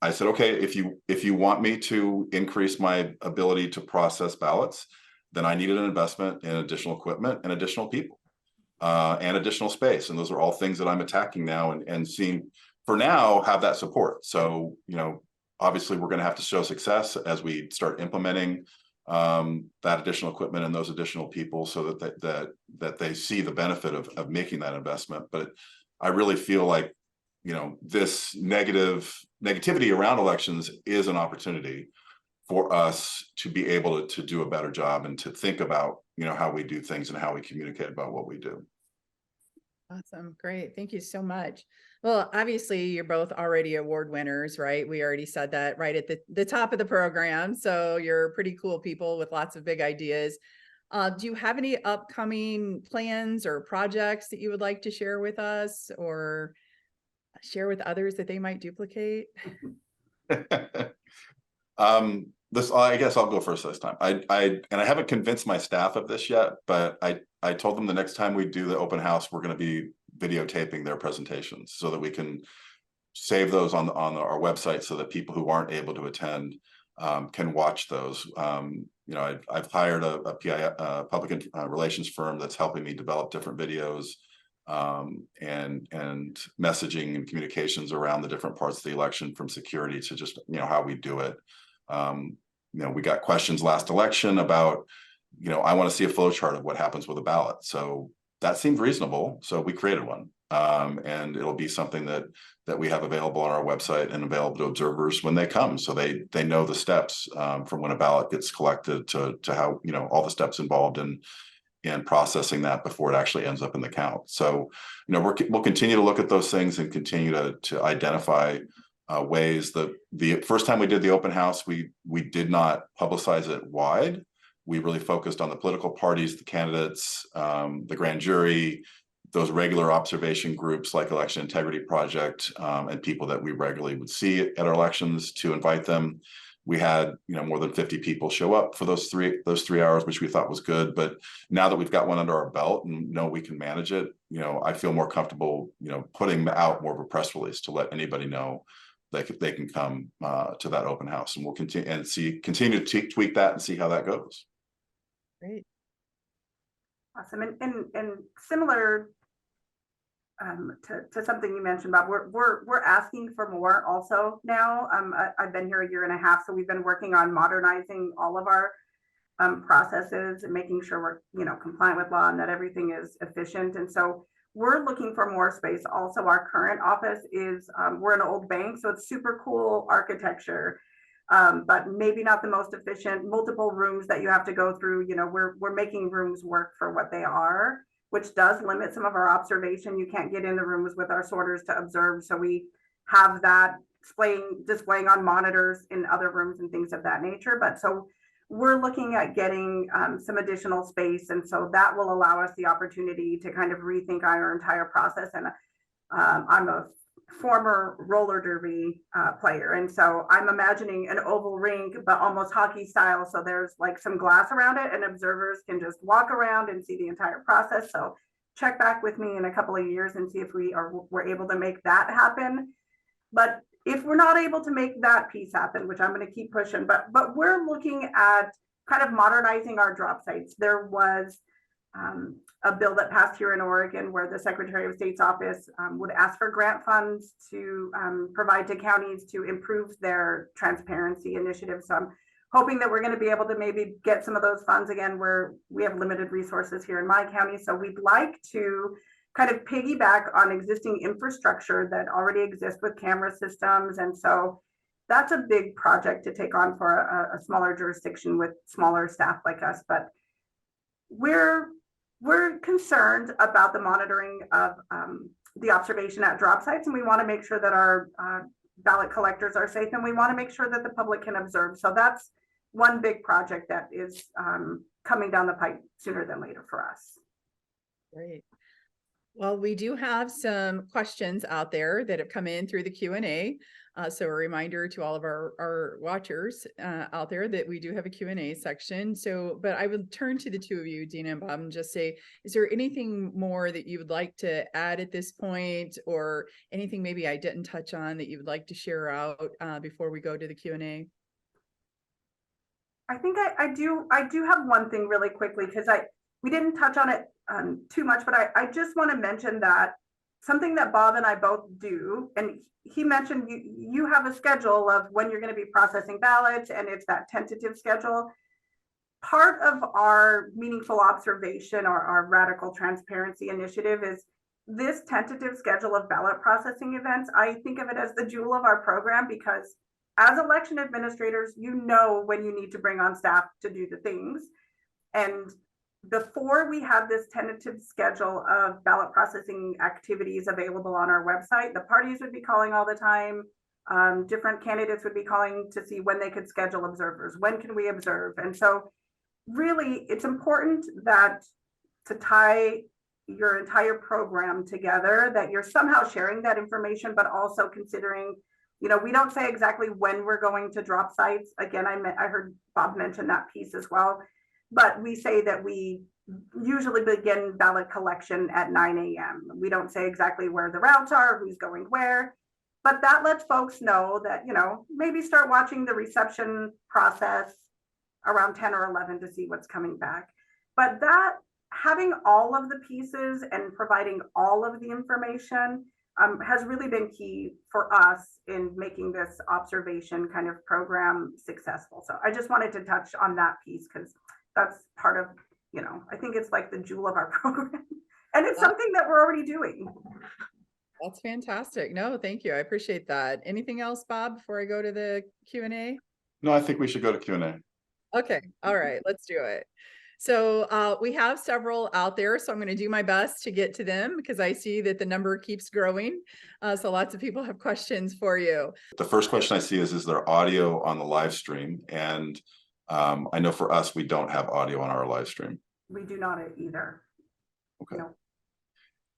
I said, okay, if you want me to increase my ability to process ballots, then I needed an investment in additional equipment and additional people, and additional space. And those are all things that I'm attacking now and seeing, for now, have that support. So, obviously we're going to have to show success as we start implementing that additional equipment and those additional people, so that they see the benefit of making that investment. But I really feel like, this negativity around elections is an opportunity for us to be able to do a better job and to think about, how we do things and how we communicate about what we do. Awesome. Great. Thank you so much. Well, obviously you're both already award winners, right? We already said that right at the top of the program. So you're pretty cool people with lots of big ideas. Do you have any upcoming plans or projects that you would like to share with us, or share with others that they might duplicate? I guess I'll go first this time. I haven't convinced my staff of this yet, but I told them the next time we do the open house, we're going to be videotaping their presentations so that we can save those on our website, so that people who aren't able to attend can watch those. I've hired a public relations firm that's helping me develop different videos, and messaging and communications around the different parts of the election, from security to just, how we do it. We got questions last election about, I want to see a flow chart of what happens with a ballot. So that seemed reasonable. So we created one, and it'll be something that we have available on our website and available to observers when they come. So they know the steps, from when a ballot gets collected to how, all the steps involved in processing that before it actually ends up in the count. So, we'll continue to look at those things and continue to identify ways. The first time we did the open house, we did not publicize it wide. We really focused on the political parties, the candidates, the grand jury, those regular observation groups like Election Integrity Project, and people that we regularly would see at our elections, to invite them. We had, more than 50 people show up for those three hours, which we thought was good. But now that we've got one under our belt and know we can manage it, I feel more comfortable, putting out more of a press release to let anybody know they can come to that open house, and we'll continue to tweak that and see how that goes. Great. Awesome. And similar to something you mentioned about, we're asking for more also now. I've been here a year and a half, so we've been working on modernizing all of our processes and making sure we're compliant with law and that everything is efficient. And so we're looking for more space. Also, our current office is, we're an old bank, so it's super cool architecture, but maybe not the most efficient. Multiple rooms that you have to go through. We're making rooms work for what they are, which does limit some of our observation. You can't get in the rooms with our sorters to observe. So we have that displaying on monitors in other rooms and things of that nature. But so we're looking at getting some additional space. And so that will allow us the opportunity to kind of rethink our entire process. And I'm a former roller derby player. And so I'm imagining an oval rink, but almost hockey style. So there's like some glass around it and observers can just walk around and see the entire process. So check back with me in a couple of years and see if we're able to make that happen. But if we're not able to make that piece happen, which I'm going to keep pushing, but we're looking at kind of modernizing our drop sites. There was a bill that passed here in Oregon where the Secretary of State's office would ask for grant funds to provide to counties to improve their transparency initiatives. So I'm hoping that we're going to be able to maybe get some of those funds again, where we have limited resources here in my county. So we'd like to kind of piggyback on existing infrastructure that already exists with camera systems. And so that's a big project to take on for a smaller jurisdiction with smaller staff like us. But we're concerned about the monitoring of the observation at drop sites, and we want to make sure that our ballot collectors are safe, and we want to make sure that the public can observe. So that's one big project that is coming down the pipe sooner than later for us. Great. Well, we do have some questions out there that have come in through the Q&A. So a reminder to all of our watchers out there that we do have a Q&A section. So, but I would turn to the two of you, Dena and Bob, and just say, is there anything more that you would like to add at this point, or anything maybe I didn't touch on that you would like to share out before we go to the Q&A? I think I do have one thing really quickly, because we didn't touch on it too much, but I just want to mention that something that Bob and I both do, and he mentioned you have a schedule of when you're going to be processing ballots, and it's that tentative schedule. Part of our meaningful observation or our radical transparency initiative is this tentative schedule of ballot processing events. I think of it as the jewel of our program, because as election administrators, you know when you need to bring on staff to do the things. And before we had this tentative schedule of ballot processing activities available on our website, the parties would be calling all the time. Different candidates would be calling to see when they could schedule observers. When can we observe? And so really, it's important that to tie your entire program together, that you're somehow sharing that information, but also considering, you know, we don't say exactly when we're going to drop sites. Again, I heard Bob mention that piece as well. But we say that we usually begin ballot collection at 9 a.m. We don't say exactly where the routes are, who's going where, but that lets folks know that, you know, maybe start watching the reception process around 10 or 11 to see what's coming back. But that having all of the pieces and providing all of the information has really been key for us in making this observation kind of program successful. So I just wanted to touch on that piece, because that's part of, you know, I think it's like the jewel of our program, and it's something that we're already doing. That's fantastic. No, thank you. I appreciate that. Anything else, Bob, before I go to the Q&A? No, I think we should go to Q&A. Okay. All right, let's do it. So we have several out there, so I'm going to do my best to get to them, because I see that the number keeps growing. So lots of people have questions for you. The first question I see is there audio on the live stream? And I know for us, we don't have audio on our live stream. We do not either. Okay. No.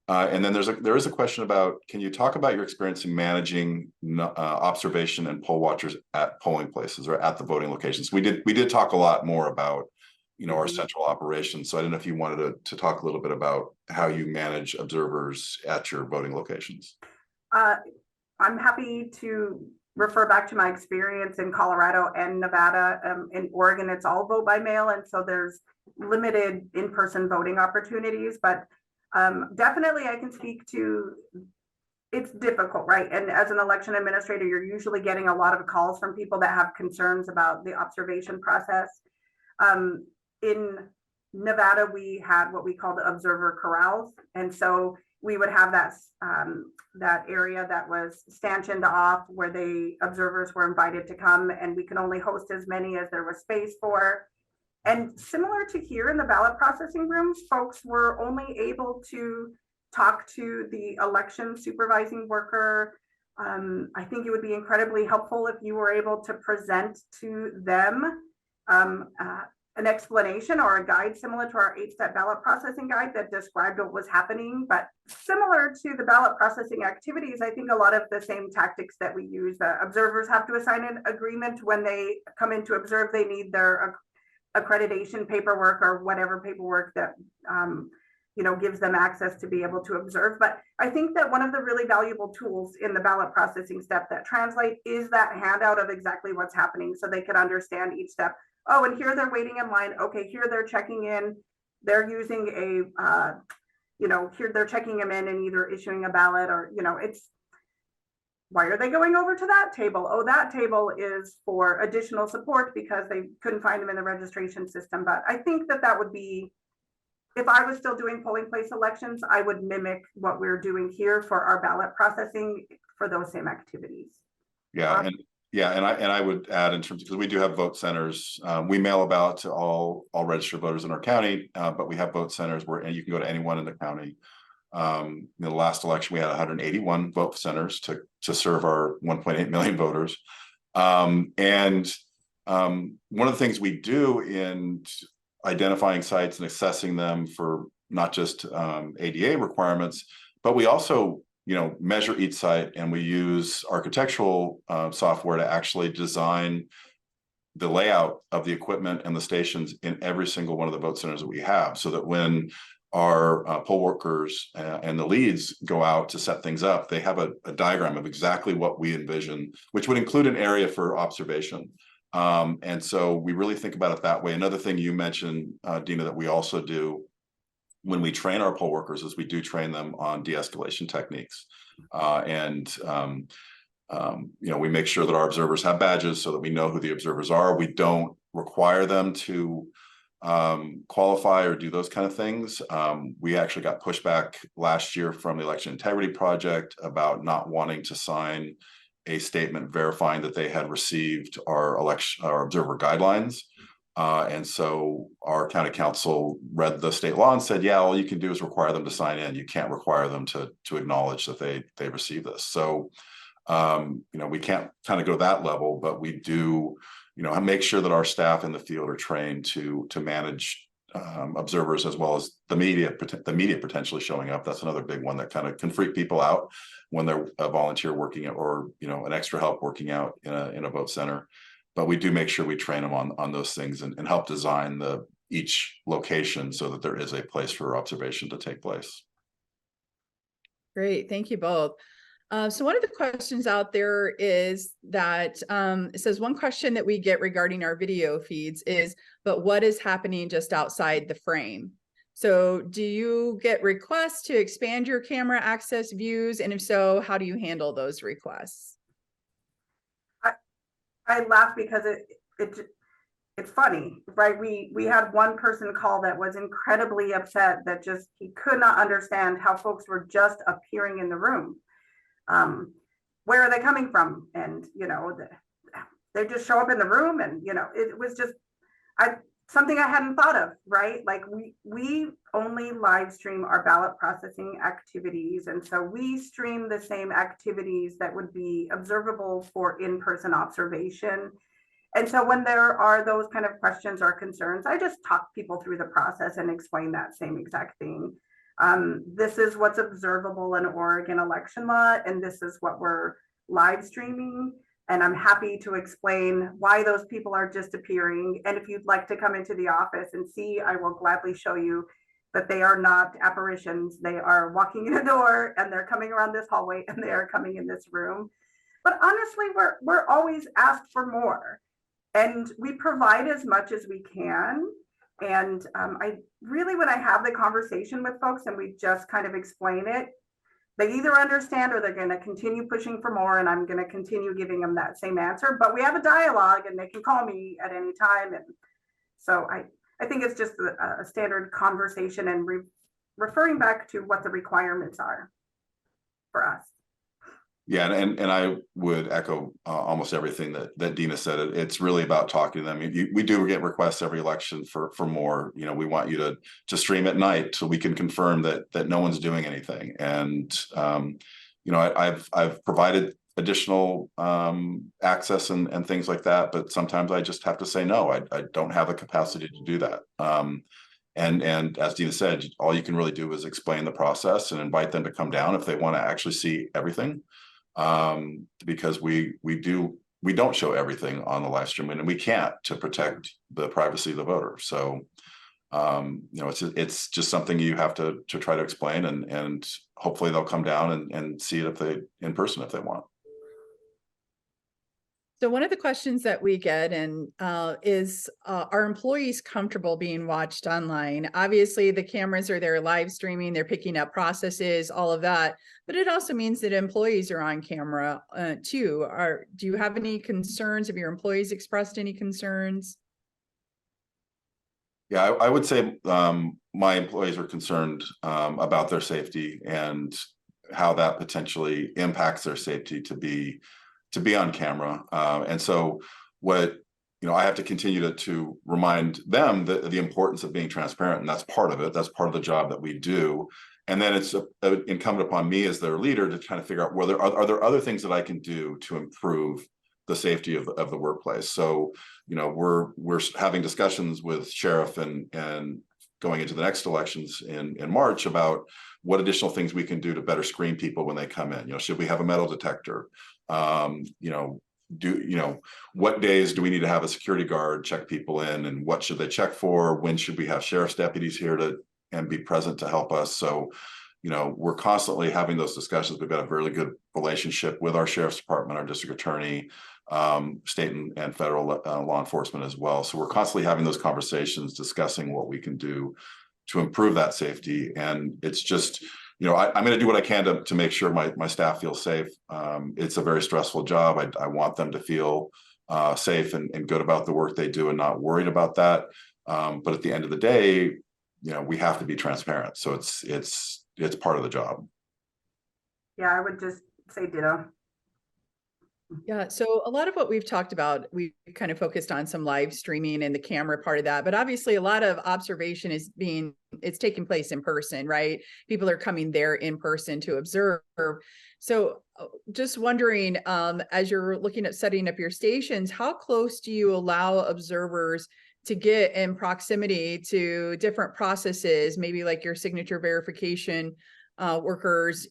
And then there is a question about, can you talk about your experience in managing observation and poll watchers at polling places or at the voting locations? We did talk a lot more about, you know, our central operations. So I don't know if you wanted to talk a little bit about how you manage observers at your voting locations. I'm happy to refer back to my experience in Colorado and Nevada. In Oregon, it's all vote by mail, and so there's limited in-person voting opportunities, but definitely I can speak to, it's difficult, right? And as an election administrator, you're usually getting a lot of calls from people that have concerns about the observation process. In Nevada, we had what we call the observer corrals, and so we would have that area that was stanchioned off where the observers were invited to come, and we could only host as many as there was space for. And similar to here in the ballot processing rooms, folks were only able to talk to the election supervising worker. I think it would be incredibly helpful if you were able to present to them an explanation or a guide similar to our 8-step ballot processing guide that described what was happening. But similar to the ballot processing activities, I think a lot of the same tactics that we use. Observers have to assign an agreement when they come in to observe. They need their accreditation paperwork or whatever paperwork that you know, gives them access to be able to observe. But I think that one of the really valuable tools in the ballot processing step that translate is that handout of exactly what's happening, so they could understand each step. Oh, and here they're waiting in line. Okay, here they're checking in. They're using a, you know, here they're checking them in and either issuing a ballot or, you know, it's, why are they going over to that table? Oh, that table is for additional support because they couldn't find them in the registration system. But I think that that would be, if I was still doing polling place elections, I would mimic what we're doing here for our ballot processing for those same activities. Yeah, and I would add, in terms, because we do have vote centers. We mail a ballot to all registered voters in our county, but we have vote centers where, and you can go to anyone in the county. In the last election, we had 181 vote centers to serve our 1.8 million voters. One of the things we do in identifying sites and assessing them for not just ADA requirements, but we also, measure each site, and we use architectural software to actually design the layout of the equipment and the stations in every single one of the vote centers that we have, so that when our poll workers and the leads go out to set things up, they have a diagram of exactly what we envision, which would include an area for observation. And so we really think about it that way. Another thing you mentioned, Dena, that we also do when we train our poll workers is we do train them on de-escalation techniques. We make sure that our observers have badges so that we know who the observers are. We don't require them to qualify or do those kind of things. We actually got pushback last year from the Election Integrity Project about not wanting to sign a statement verifying that they had received our observer guidelines. And so our county council read the state law and said, yeah, all you can do is require them to sign in. You can't require them to acknowledge that they received this. So, we can't kind of go that level, but we do, make sure that our staff in the field are trained to manage observers, as well as the media potentially showing up. That's another big one that kind of can freak people out when they're a volunteer working or an extra help working out in a vote center. But we do make sure we train them on those things and help design each location so that there is a place for observation to take place. Great, thank you both. So one of the questions out there is that it says one question that we get regarding our video feeds is, but what is happening just outside the frame? So do you get requests to expand your camera access views? And if so, how do you handle those requests? I laugh because it's funny, right? We had one person call that was incredibly upset that he could not understand how folks were just appearing in the room. Where are they coming from? And they just show up in the room, and it was just something I hadn't thought of, right? Like we only live stream our ballot processing activities, and so we stream the same activities that would be observable for in-person observation. And so when there are those kind of questions or concerns, I just talk people through the process and explain that same exact thing. This is what's observable in Oregon election law, and this is what we're live streaming. And I'm happy to explain why those people are disappearing. And if you'd like to come into the office and see, I will gladly show you that they are not apparitions. They are walking in a door, and they're coming around this hallway, and they are coming in this room. But honestly, we're always asked for more, and we provide as much as we can. And I really, when I have the conversation with folks and we just kind of explain it, they either understand or they're going to continue pushing for more, and I'm going to continue giving them that same answer. But we have a dialogue, and they can call me at any time. And so I think it's just a standard conversation and referring back to what the requirements are for us. Yeah, and I would echo almost everything that Dena said. It's really about talking to them. We do get requests every election for more. We want you to stream at night so we can confirm that no one's doing anything. And I've provided additional access and things like that, but sometimes I just have to say no. I don't have the capacity to do that. And as Dena said, all you can really do is explain the process and invite them to come down if they want to actually see everything. Because we don't show everything on the live stream, and we can't, to protect the privacy of the voter. So it's just something you have to try to explain, and hopefully they'll come down and see it in person if they want. So one of the questions that we get is, are employees comfortable being watched online? Obviously, the cameras are there live streaming, they're picking up processes, all of that. But it also means that employees are on camera too. Do you have any concerns? Have your employees expressed any concerns? Yeah, I would say my employees are concerned about their safety and how that potentially impacts their safety to be on camera. And so what, I have to continue to remind them the importance of being transparent. And that's part of it. That's part of the job that we do. And then it's incumbent upon me as their leader to kind of figure out whether are there other things that I can do to improve the safety of the workplace. So, you know, we're having discussions with sheriff and going into the next elections in March about what additional things we can do to better screen people when they come in. You know, should we have a metal detector? What days do we need to have a security guard check people in, and what should they check for? When should we have sheriff's deputies here and be present to help us? So, you know, we're constantly having those discussions. We've got a really good relationship with our sheriff's department, our district attorney, state and federal law enforcement as well. So we're constantly having those conversations, discussing what we can do to improve that safety. And it's just, you know, I'm going to do what I can to make sure my staff feels safe. It's a very stressful job. I want them to feel safe and good about the work they do and not worried about that. But at the end of the day, you know, we have to be transparent. So it's part of the job. Yeah, I would just say ditto. Yeah, so a lot of what we've talked about, we kind of focused on some live streaming and the camera part of that, but obviously a lot of observation it's taking place in person, right? People are coming there in person to observe. So just wondering, as you're looking at setting up your stations, how close do you allow observers to get in proximity to different processes, maybe like your signature verification workers?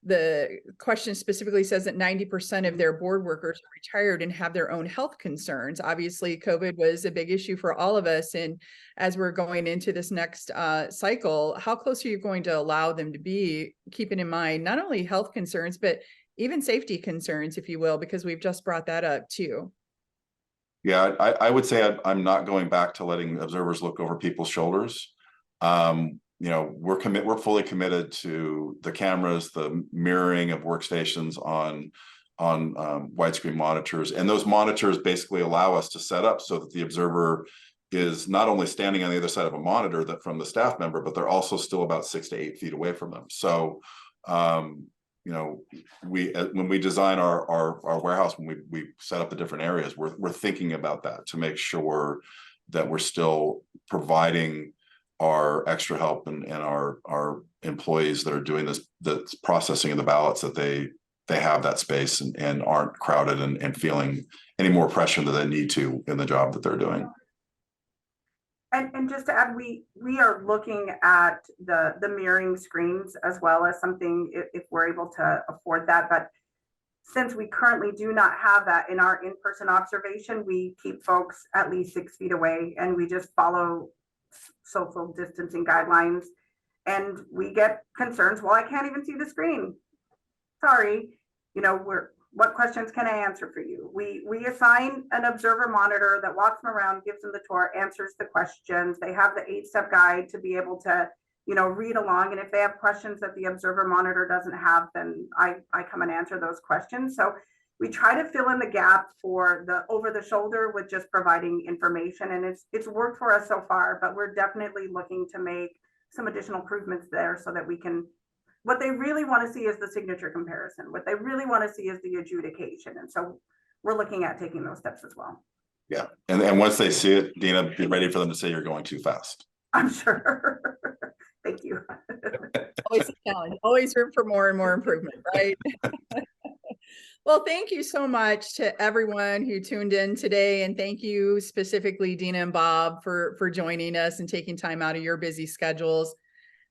The question specifically says that 90% of their board workers are retired and have their own health concerns. Obviously, COVID was a big issue for all of us. And as we're going into this next cycle, how close are you going to allow them to be, keeping in mind not only health concerns, but even safety concerns, if you will, because we've just brought that up too. Yeah, I would say I'm not going back to letting observers look over people's shoulders. You know, we're fully committed to the cameras, the mirroring of workstations on widescreen monitors, and those monitors basically allow us to set up so that the observer is not only standing on the other side of a monitor from the staff member, but they're also still about 6 to 8 feet away from them. So, you know, when we design our warehouse, when we set up the different areas, we're thinking about that to make sure that we're still providing our extra help and our employees that are doing the processing of the ballots, that they have that space and aren't crowded and feeling any more pressure than they need to in the job that they're doing. And just to add, we are looking at the mirroring screens as well as something if we're able to afford that. But since we currently do not have that in our in-person observation, we keep folks at least 6 feet away, and we just follow social distancing guidelines. And we get concerns, well, I can't even see the screen. Sorry, you know, what questions can I answer for you? We assign an observer monitor that walks them around, gives them the tour, answers the questions. They have the 8-step guide to be able to, you know, read along. And if they have questions that the observer monitor doesn't have, then I come and answer those questions. So we try to fill in the gap for the over the shoulder with just providing information, and it's worked for us so far, but we're definitely looking to make some additional improvements there so that we can, what they really want to see is the signature comparison. What they really want to see is the adjudication. And so we're looking at taking those steps as well. Yeah. And once they see it, Dena, be ready for them to say you're going too fast. I'm sure. Thank you. Always a challenge, always room for more and more improvement, right? Well, thank you so much to everyone who tuned in today. And thank you specifically, Dena and Bob, for joining us and taking time out of your busy schedules.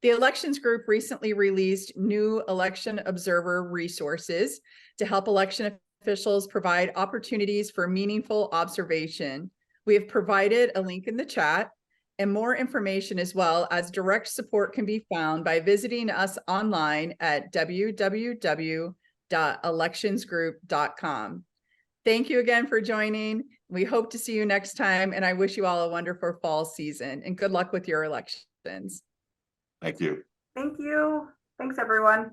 The Elections Group recently released new election observer resources to help election officials provide opportunities for meaningful observation. We have provided a link in the chat, and more information as well as direct support can be found by visiting us online at www.electionsgroup.com. Thank you again for joining. We hope to see you next time, and I wish you all a wonderful fall season and good luck with your elections. Thank you. Thank you. Thanks, everyone.